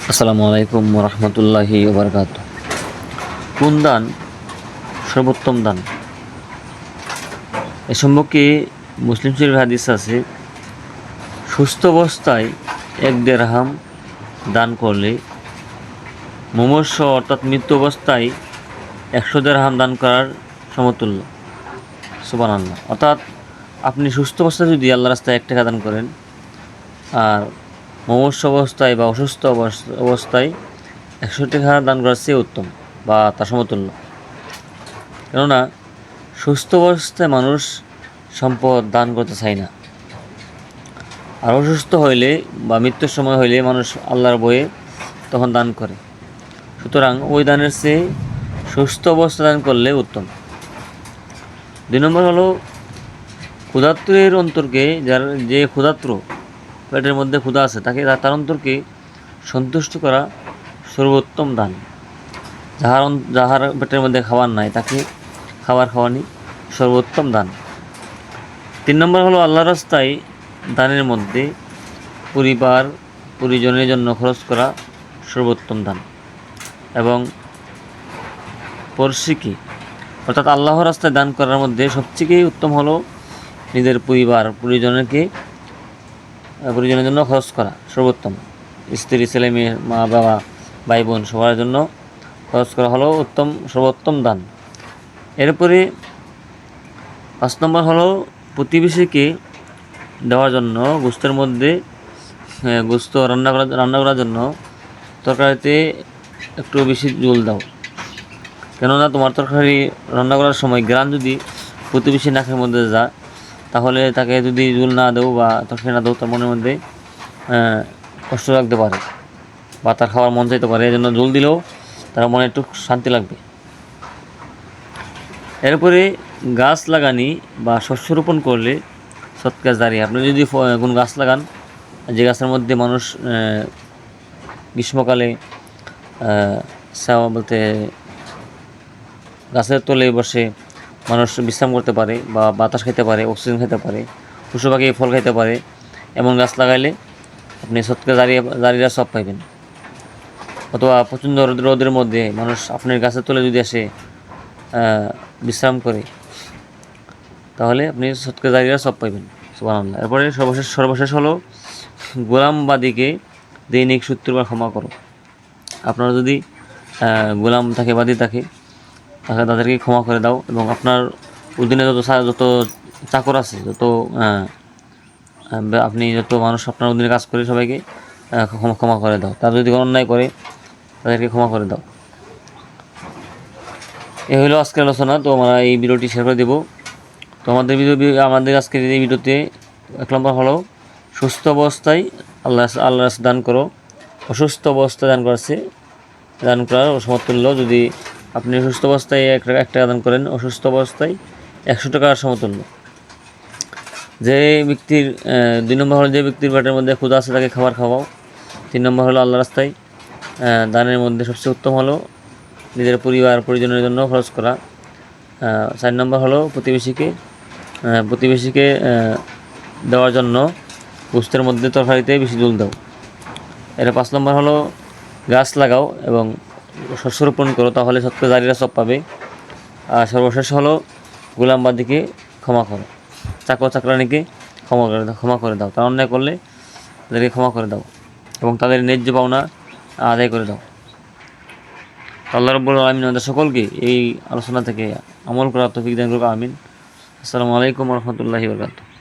আসসালামু আলাইকুম রহমতুল্লাহি ওবরকাত। কোন দান সর্বোত্তম দান? এ সম্পর্কে মুসলিম শরীফের হাদিস আছে, সুস্থ অবস্থায় 1 দিরহাম দান করলে মুমূর্ষ অর্থাৎ মৃত্যু অবস্থায় 100 দিরহাম দান করার সমতুল্য। সুবহানাল্লাহ। অর্থাৎ আপনি সুস্থ অবস্থায় যদি আল্লাহ রাস্তায় 1 টাকা দান করেন, আর মুমূর্ষ অবস্থায় বা অসুস্থ অবস্থায় 100 টাকা দান করার চেয়ে উত্তম বা তার সমতুল্য। কেননা সুস্থ অবস্থায় মানুষ সম্পদ দান করতে চায় না, আর অসুস্থ হইলে বা মৃত্যুর সময় হইলে মানুষ আল্লাহর বয়ে তখন দান করে। সুতরাং ওই দানের চেয়ে সুস্থ অবস্থা দান করলে উত্তম। 2 নম্বর হলো ক্ষুধার্তের অন্তরকে, যে ক্ষুধার্ত, পেটের মধ্যে ক্ষুধা আছে, তার অন্তরকে সন্তুষ্ট করা সর্বোত্তম দান। যাহার পেটের মধ্যে খাবার নাই তাকে খাবার খাওয়ানি সর্বোত্তম দান। 3 নম্বর হলো আল্লাহর রাস্তায় দানের মধ্যে পরিজনের জন্য খরচ করা সর্বোত্তম দান। এবং পরশিকি অর্থাৎ আল্লাহর রাস্তায় দান করার মধ্যে সবচেয়ে উত্তম হলো নিজের পরিজনের জন্য খরচ করা সর্বোত্তম। স্ত্রী, ছেলে মেয়ে, মা বাবা, ভাই বোন সবার জন্য খরচ করা হলো সর্বোত্তম দান। এরপরে 5 নম্বর হলো প্রতিবেশীকে দেওয়ার জন্য গোস্তের মধ্যে গোস্ত রান্না করার জন্য তরকারিতে একটু বেশি ঝোল দাও। কেননা তোমার তরকারি রান্না করার সময় গ্রান যদি প্রতিবেশী নাকের মধ্যে যায়, তাহলে তাকে যদি ঝোল না দেও বা তরকারি না দেও, তার মনের মধ্যে কষ্ট লাগতে পারে বা তার খাওয়ার মন চাইতে পারে। এই জন্য ঝোল দিলেও তার মনে একটু শান্তি লাগবে। এরপরে গাছ লাগানি বা শস্য রোপণ করলে সৎকার জারিয়া। আপনি যদি কোনো গাছ লাগান, যে গাছের মধ্যে মানুষ গ্রীষ্মকালে বলতে গাছের তলে বসে মানুষ বিশ্রাম করতে পারে বা বাতাস খেতে পারে, অক্সিজেন খেতে পারে, পশু পাখি ফল খেতে পারে, এমন গাছ লাগাইলে আপনি সৎকার জারিয়া সব পাইবেন। অথবা প্রচণ্ড রোদের মধ্যে মানুষ আপনার গাছের তলে যদি আসে বিশ্রাম করে, তাহলে আপনি সৎকার জারিয়া সব পাইবেন। সুবহানাল্লাহ। এরপরে সর্বশেষ হলো গোলামবাদীকে দৈনিক 70 বার ক্ষমা করো। আপনার যদি গোলাম থাকে, বাদী থাকে, তাহলে তাদেরকে ক্ষমা করে দাও। এবং আপনার অধীনে যত চাকর আছে, আপনি যত মানুষ আপনার অধীনে কাজ করে, সবাইকে ক্ষমা করে দাও। তারা যদি অন্যায় করে তাদেরকে ক্ষমা করে দাও। এই হলো আজকের আলোচনা। তো আমরা এই ভিডিওটি শেয়ার করে দেবো। তো আমাদের আজকের এই ভিডিওতে 1 নম্বর হলো সুস্থ অবস্থায় আল্লাহ দান করো, অসুস্থ অবস্থায় দান করার সমতুল্য। যদি আপনি সুস্থ অবস্থায় 1 টাকা দান করেন, অসুস্থ অবস্থায় 100 টাকার সমতুল্য। যে ব্যক্তির 2 নম্বর হলো যে ব্যক্তির পেটের মধ্যে ক্ষুধা আছে তাকে খাবার খাওয়াও। 3 নম্বর হলো আল্লাহ রাস্তায় দানের মধ্যে সবচেয়ে উত্তম হলো নিজের পরিজনের জন্য খরচ করা। 4 নম্বর হলো প্রতিবেশীকে দেওয়ার জন্য গোস্তের মধ্যে তরকারিতে বেশি ঝোল দাও। এর 5 নম্বর হলো গাছ লাগাও এবং শস্য রোপণ করো, তাহলে সৎকার জারিয়া সব পাবে। আর সর্বশেষ হলো গোলামবাদীকে ক্ষমা করো, চাকরানিকে ক্ষমা করে দাও। তারা অন্যায় করলে তাদেরকে ক্ষমা করে দাও এবং তাদের ন্যায্য পাওনা আদায় করে দাও। আল্লাহ রাব্বুল আলামিন আমাদের সকলকে এই আলোচনা থেকে আমল করার তৌফিক দান করুক। আমিন। আসসালামু আলাইকুম রহমতুল্লাহি ওয়া বারাকাতুহু।